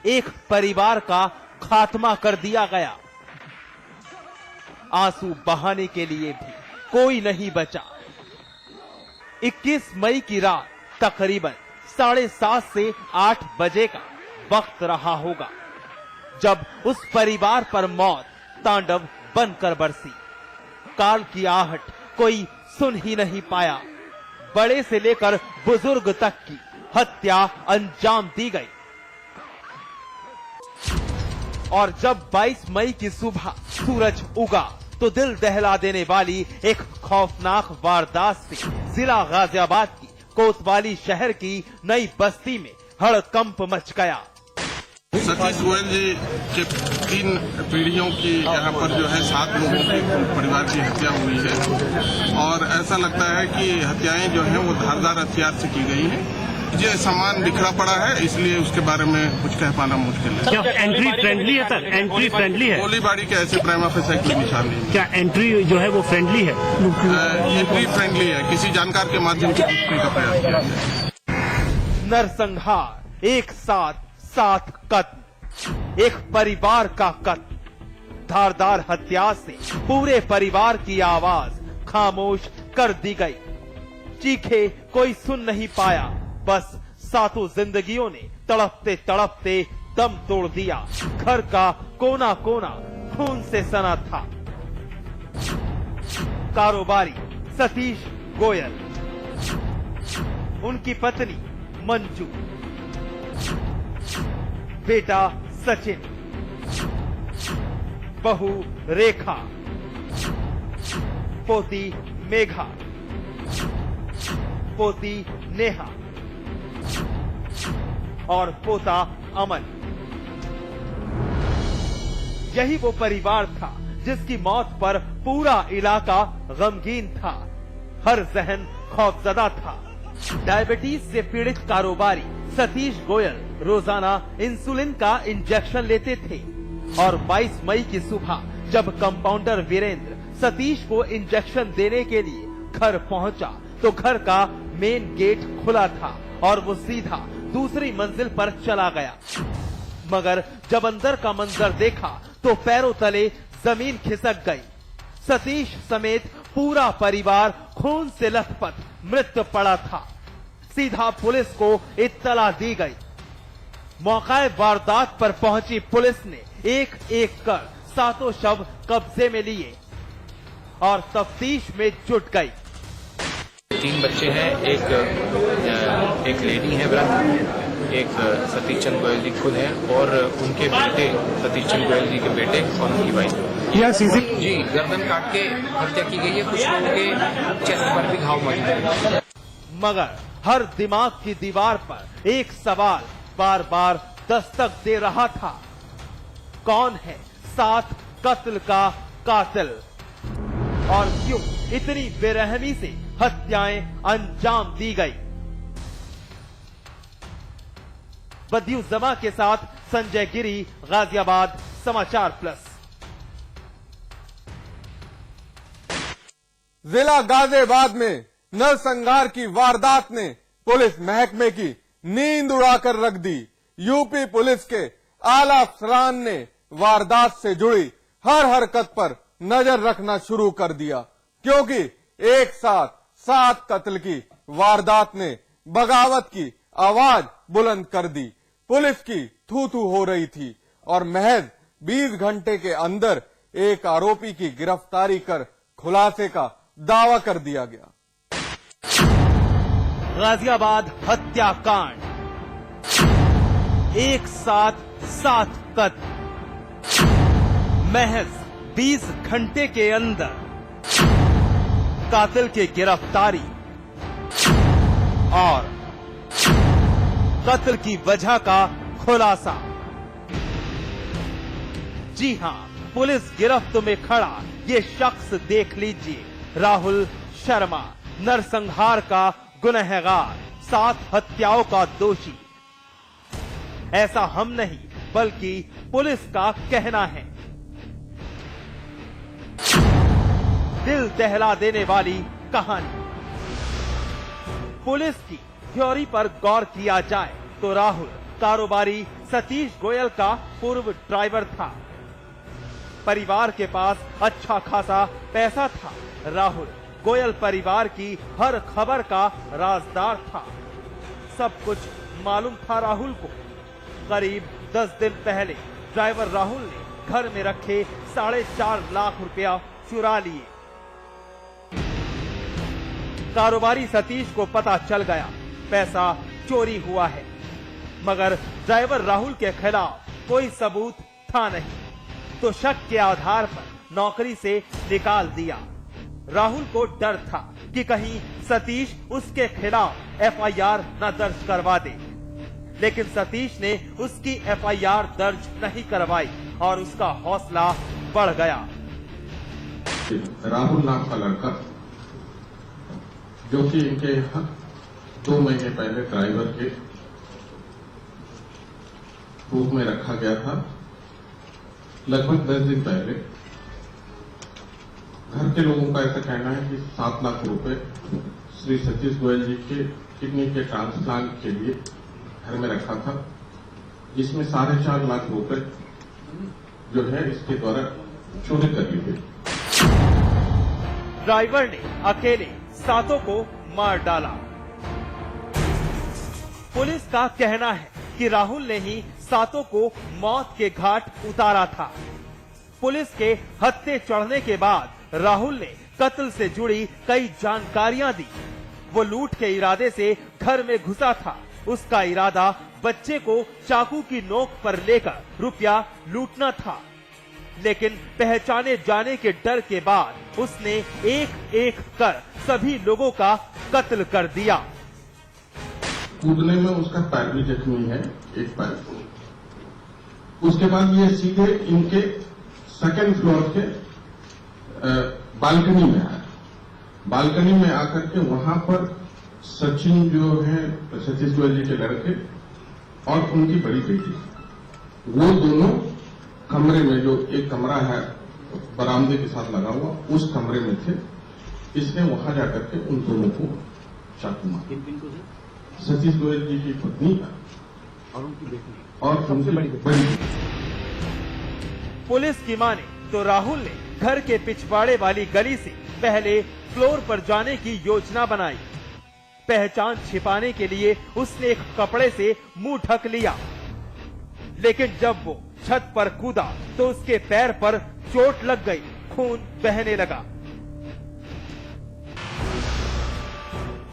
एक परिवार का खात्मा कर दिया गया। आंसू बहाने के लिए भी कोई नहीं बचा। 21 मई की रात तकरीबन 7:30 से 8 बजे का वक्त रहा होगा जब उस परिवार पर मौत तांडव बनकर बरसी। काल की आहट कोई सुन ही नहीं पाया। बड़े से लेकर बुजुर्ग तक की हत्या अंजाम दी गई। और जब 22 मई की सुबह सूरज उगा तो दिल दहला देने वाली एक खौफनाक वारदात से जिला गाजियाबाद की कोतवाली शहर की नई बस्ती में हड़कंप मच गया। सतीश गोयल जी के 3 पीढ़ियों की यहाँ पर जो है 7 लोगों की परिवार की हत्या हुई है और ऐसा लगता है कि हत्याएं जो हैं वो धारदार हथियार से की गई हैं। ये सामान बिखरा पड़ा है, इसलिए उसके बारे में कुछ कह पाना मुश्किल है। क्या एंट्री फ्रेंडली है सर? एंट्री फ्रेंडली है? गोलीबारी के ऐसे प्राइमा फेसी कोई निशान नहीं। क्या एंट्री जो है वो फ्रेंडली है? एंट्री फ्रेंडली है, किसी जानकार के माध्यम से पूछने का प्रयास किया गया। नरसंहार, एक साथ 7 कत्ल, एक परिवार का कत्ल। धारदार हत्या से पूरे परिवार की आवाज खामोश कर दी गई। चीखे कोई सुन नहीं पाया। बस 7 जिंदगियों ने तड़पते तड़पते दम तोड़ दिया। घर का कोना कोना खून से सना था। कारोबारी सतीश गोयल, उनकी पत्नी मंजू, बेटा सचिन, बहू रेखा, पोती मेघा, पोती नेहा और पोता अमन। यही वो परिवार था जिसकी मौत पर पूरा इलाका गमगीन था। हर जहन खौफजदा था। डायबिटीज से पीड़ित कारोबारी सतीश गोयल रोजाना इंसुलिन का इंजेक्शन लेते थे और 22 मई की सुबह जब कंपाउंडर वीरेंद्र सतीश को इंजेक्शन देने के लिए घर पहुंचा तो घर का मेन गेट खुला था और वो सीधा दूसरी मंजिल पर चला गया। मगर जब अंदर का मंजर देखा तो पैरों तले जमीन खिसक गई। सतीश समेत पूरा परिवार खून से लथपथ मृत पड़ा था। सीधा पुलिस को इत्तला दी गई। मौका वारदात पर पहुंची पुलिस ने एक एक कर 7 शव कब्जे में लिए और तफ्तीश में जुट गई। 3 बच्चे हैं, एक लेडी है वृद्ध, एक सतीश चंद गोयल जी खुद है और उनके बेटे सतीश चंद गोयल जी के बेटे और उनकी वाइफ। जी गर्दन काट के हत्या की गई है। कुछ लोगों के चेस्ट पर भी घाव मौजूद है। मगर हर दिमाग की दीवार पर एक सवाल बार बार दस्तक दे रहा था। कौन है 7 कत्ल का कातिल और क्यों इतनी बेरहमी से हत्याएं अंजाम दी गई? बदियुज्जमा के साथ संजय गिरी, गाजियाबाद समाचार प्लस। जिला गाजियाबाद में नरसंहार की वारदात ने पुलिस महकमे की नींद उड़ाकर रख दी। यूपी पुलिस के आला अफसरान ने वारदात से जुड़ी हर हरकत पर नजर रखना शुरू कर दिया, क्योंकि एक साथ 7 कत्ल की वारदात ने बगावत की आवाज बुलंद कर दी। पुलिस की थू थू हो रही थी और महज 20 घंटे के अंदर एक आरोपी की गिरफ्तारी कर खुलासे का दावा कर दिया गया। गाजियाबाद हत्याकांड, एक साथ 7 कत्ल, महज 20 घंटे के अंदर कातिल की गिरफ्तारी और कत्ल की वजह का खुलासा। जी हां, पुलिस गिरफ्त में खड़ा ये शख्स देख लीजिए, राहुल शर्मा, नरसंहार का गुनहगार, 7 हत्याओं का दोषी। ऐसा हम नहीं बल्कि पुलिस का कहना है। दिल दहला देने वाली कहानी। पुलिस की थ्योरी पर गौर किया जाए तो राहुल कारोबारी सतीश गोयल का पूर्व ड्राइवर था। परिवार के पास अच्छा खासा पैसा था। राहुल गोयल परिवार की हर खबर का राजदार था। सब कुछ मालूम था राहुल को। करीब 10 दिन पहले ड्राइवर राहुल ने घर में रखे 4.5 लाख रुपया चुरा लिए। कारोबारी सतीश को पता चल गया पैसा चोरी हुआ है, मगर ड्राइवर राहुल के खिलाफ कोई सबूत था नहीं, तो शक के आधार पर नौकरी से निकाल दिया। राहुल को डर था कि कहीं सतीश उसके खिलाफ एफआईआर न दर्ज करवा दे, लेकिन सतीश ने उसकी एफआईआर दर्ज नहीं करवाई और उसका हौसला बढ़ गया। राहुल नाम का लड़का, जो कि इनके यहाँ 2 महीने पहले ड्राइवर के रूप में रखा गया था, लगभग 10 दिन पहले घर के लोगों का ऐसा कहना है कि 7 लाख रुपए श्री सतीश गोयल जी के किडनी के ट्रांसप्लांट के लिए घर में रखा था, जिसमें 4.5 लाख रुपए जो है इसके द्वारा चोरी कर ली गई। ड्राइवर ने अकेले सातों को मार डाला। पुलिस का कहना है कि राहुल ने ही सातों को मौत के घाट उतारा था। पुलिस के हत्थे चढ़ने के बाद राहुल ने कत्ल से जुड़ी कई जानकारियां दी। वो लूट के इरादे से घर में घुसा था। उसका इरादा बच्चे को चाकू की नोक पर लेकर रुपया लूटना था, लेकिन पहचाने जाने के डर के बाद उसने एक एक कर सभी लोगों का कत्ल कर दिया। कूदने में उसका पैर भी जख्मी है, एक पैर को। उसके बाद ये सीधे इनके 2nd फ्लोर के बालकनी में आया। बालकनी में आकर के वहां पर सचिन जो है सतीश गोयल जी के लड़के और उनकी बड़ी बेटी, वो दोनों कमरे में, जो एक कमरा है बरामदे के साथ लगा हुआ, उस कमरे में थे। इसने वहां जाकर के उन दोनों को चाकू मारा। सतीश गोयल जी की पत्नी और उनकी बड़ी। पुलिस की माने तो राहुल ने घर के पिछवाड़े वाली गली से पहले फ्लोर पर जाने की योजना बनाई। पहचान छिपाने के लिए उसने एक कपड़े से मुंह ढक लिया, लेकिन जब वो छत पर कूदा तो उसके पैर पर चोट लग गई, खून बहने लगा।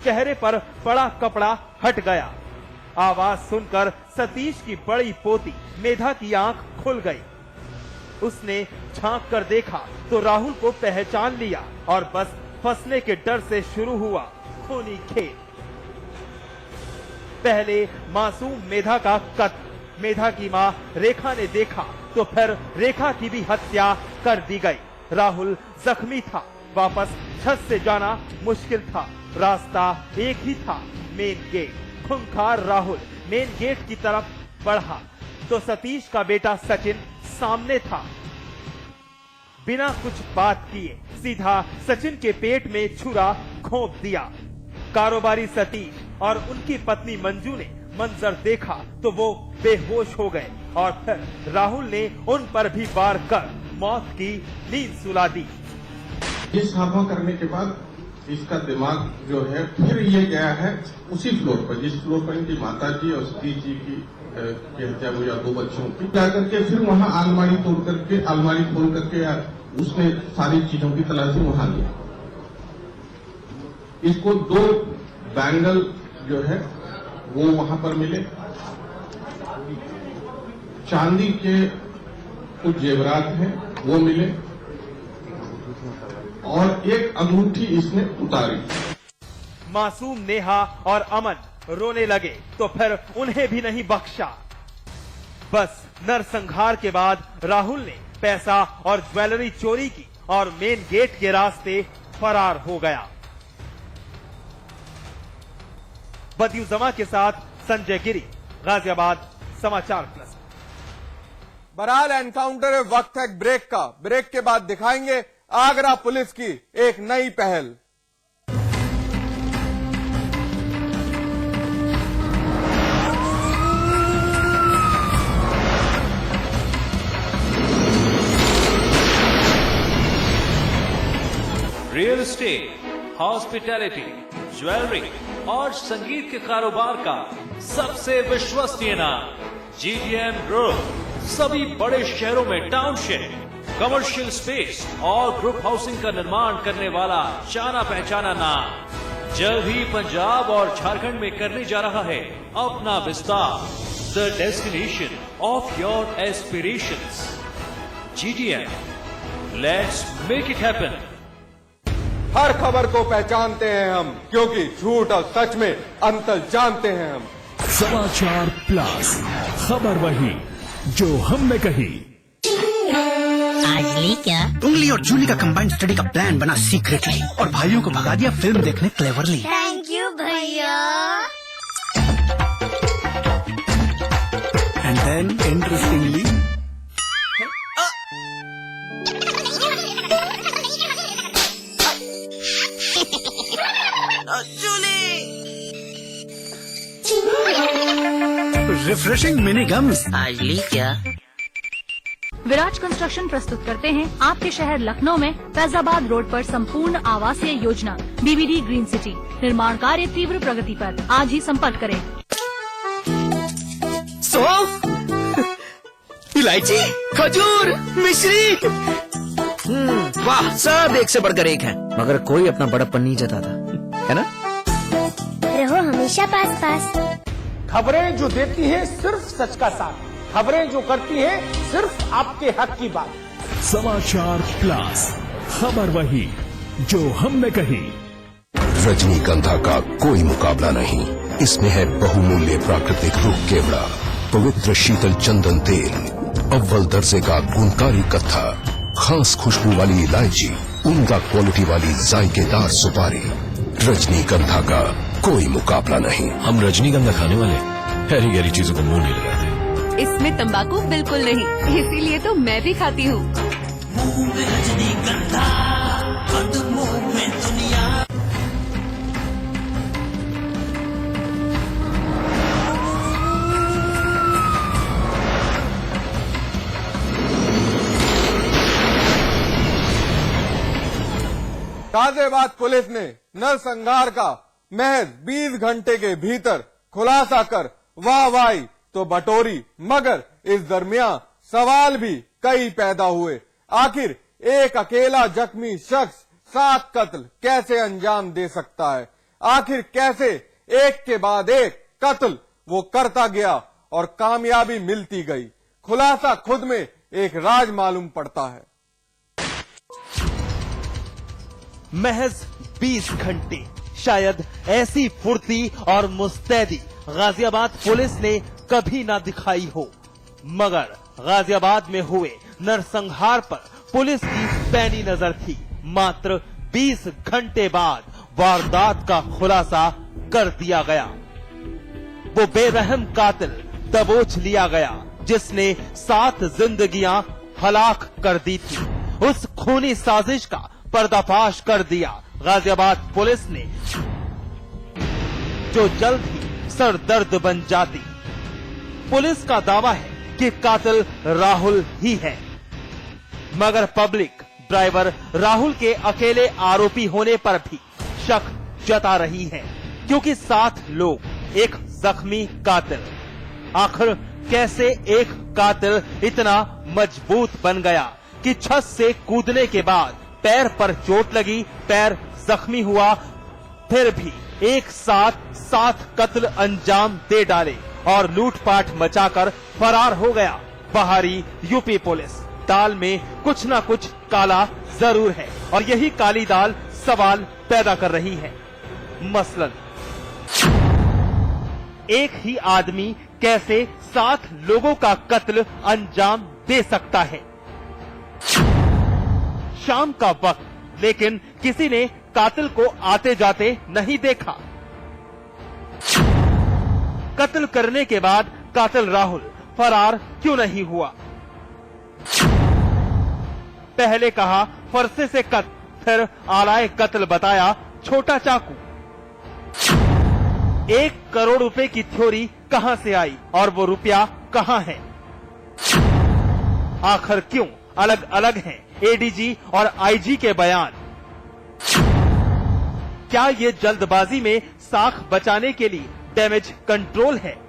चेहरे पर पड़ा कपड़ा हट गया। आवाज सुनकर सतीश की बड़ी पोती मेधा की आंख खुल गई। उसने झांक कर देखा तो राहुल को पहचान लिया और बस फंसने के डर से शुरू हुआ खूनी खेल। पहले मासूम मेधा का कत्ल मेधा की मां रेखा ने देखा तो फिर रेखा की भी हत्या कर दी गई। राहुल जख्मी था। वापस छत से जाना मुश्किल था। रास्ता एक ही था, मेन गेट। खूंखार राहुल मेन गेट की तरफ बढ़ा तो सतीश का बेटा सचिन सामने था। बिना कुछ बात किए सीधा सचिन के पेट में छुरा घोंप दिया। कारोबारी सतीश और उनकी पत्नी मंजू ने मंजर देखा तो वो बेहोश हो गए और फिर राहुल ने उन पर भी वार कर मौत की नींद सुला दी। इस हवा करने के बाद इसका दिमाग जो है फिर ये गया है उसी फ्लोर पर, जिस फ्लोर पर इनकी माता जी और सतीश जी की हत्या हुई, 2 बच्चों की। जाकर के फिर वहां अलमारी तोड़ करके, अलमारी खोल करके उसने सारी चीजों की तलाशी वहां ली। इसको 2 बैंगल जो है वो वहां पर मिले। चांदी के कुछ जेवरात हैं वो मिले और एक अंगूठी इसने उतारी। मासूम नेहा और अमन रोने लगे तो फिर उन्हें भी नहीं बख्शा। बस नरसंहार के बाद राहुल ने पैसा और ज्वेलरी चोरी की और मेन गेट के रास्ते फरार हो गया। बदियुजमा के साथ संजय गिरी, गाजियाबाद, समाचार प्लस। बहरहाल एनकाउंटर है, वक्त है ब्रेक का। ब्रेक के बाद दिखाएंगे आगरा पुलिस की एक नई पहल। एस्टेट, हॉस्पिटैलिटी, ज्वेलरी और संगीत के कारोबार का सबसे विश्वसनीय नाम GDM ग्रुप। सभी बड़े शहरों में टाउनशिप, कमर्शियल स्पेस और ग्रुप हाउसिंग का निर्माण करने वाला जाना पहचाना नाम जल्द ही पंजाब और झारखंड में करने जा रहा है अपना विस्तार। The destination of your aspirations, GDM, let's make it happen. हर खबर को पहचानते हैं हम, क्योंकि झूठ और सच में अंतर जानते हैं हम। समाचार प्लस, खबर वही जो हमने कही। आज ली क्या? उंगली और जूली का कंबाइंड स्टडी का प्लान बना सीक्रेटली और भाइयों को भगा दिया फिल्म देखने क्लेवरली। थैंक यू भैया। And then interestingly refreshing mini games. आज ली क्या? विराज कंस्ट्रक्शन प्रस्तुत करते हैं आपके शहर लखनऊ में फैजाबाद रोड पर संपूर्ण आवासीय योजना BBD ग्रीन सिटी। निर्माण कार्य तीव्र प्रगति पर। आज ही संपर्क करें। इलायची, खजूर, मिश्री, वाह, सब एक से बढ़कर एक है, मगर कोई अपना बड़प्पन नहीं जताता, है ना? रहो हमेशा पास पास। खबरें जो देती है सिर्फ सच का साथ, खबरें जो करती है सिर्फ आपके हक की बात। समाचार प्लस, खबर वही जो हमने कही। रजनीगंधा का कोई मुकाबला नहीं। इसमें है बहुमूल्य प्राकृतिक रूप केवड़ा, पवित्र शीतल चंदन तेल, अव्वल दर्जे का गुणकारी कत्था, खास खुशबू वाली इलायची, उम्दा क्वालिटी वाली जायकेदार सुपारी। रजनीगंधा का कोई मुकाबला नहीं। हम रजनीगंधा खाने वाले गहरी गहरी चीजों को मुंह नहीं लगाते। इसमें तंबाकू बिल्कुल नहीं, इसीलिए तो मैं भी खाती हूँ। गाजियाबाद पुलिस ने नरसंहार का महज 20 घंटे के भीतर खुलासा कर वाहवाही तो बटोरी, मगर इस दरमियान सवाल भी कई पैदा हुए। आखिर एक अकेला जख्मी शख्स 7 कत्ल कैसे अंजाम दे सकता है? आखिर कैसे एक के बाद एक कत्ल वो करता गया और कामयाबी मिलती गई? खुलासा खुद में एक राज मालूम पड़ता है। महज 20 घंटे, शायद ऐसी फुर्ती और मुस्तैदी गाजियाबाद पुलिस ने कभी ना दिखाई हो। मगर गाजियाबाद में हुए नरसंहार पर पुलिस की पैनी नजर थी। मात्र 20 घंटे बाद वारदात का खुलासा कर दिया गया। वो बेरहम कातिल दबोच लिया गया जिसने 7 जिंदगियां हलाक कर दी थी। उस खूनी साजिश का पर्दाफाश कर दिया गाजियाबाद पुलिस ने, जो जल्द ही सरदर्द बन जाती। पुलिस का दावा है कि कातिल राहुल ही है, मगर पब्लिक ड्राइवर राहुल के अकेले आरोपी होने पर भी शक जता रही है, क्योंकि 7 लोग, एक जख्मी कातिल। आखिर कैसे एक कातिल इतना मजबूत बन गया कि छत से कूदने के बाद पैर पर चोट लगी, पैर जख्मी हुआ, फिर भी एक साथ 7 कत्ल अंजाम दे डाले और लूटपाट मचाकर फरार हो गया। बाहरी यूपी पुलिस दाल में कुछ ना कुछ काला जरूर है और यही काली दाल सवाल पैदा कर रही है। मसलन एक ही आदमी कैसे 7 लोगों का कत्ल अंजाम दे सकता है? शाम का वक्त, लेकिन किसी ने कातिल को आते जाते नहीं देखा। कत्ल करने के बाद कातिल राहुल फरार क्यों नहीं हुआ? पहले कहा फरसे से कत्ल, फिर आलाए कत्ल बताया छोटा चाकू। 1 करोड़ रुपए की थ्योरी कहां से आई और वो रुपया कहां है? आखिर क्यों अलग अलग हैं एडीजी और आईजी के बयान? क्या ये जल्दबाजी में साख बचाने के लिए डैमेज कंट्रोल है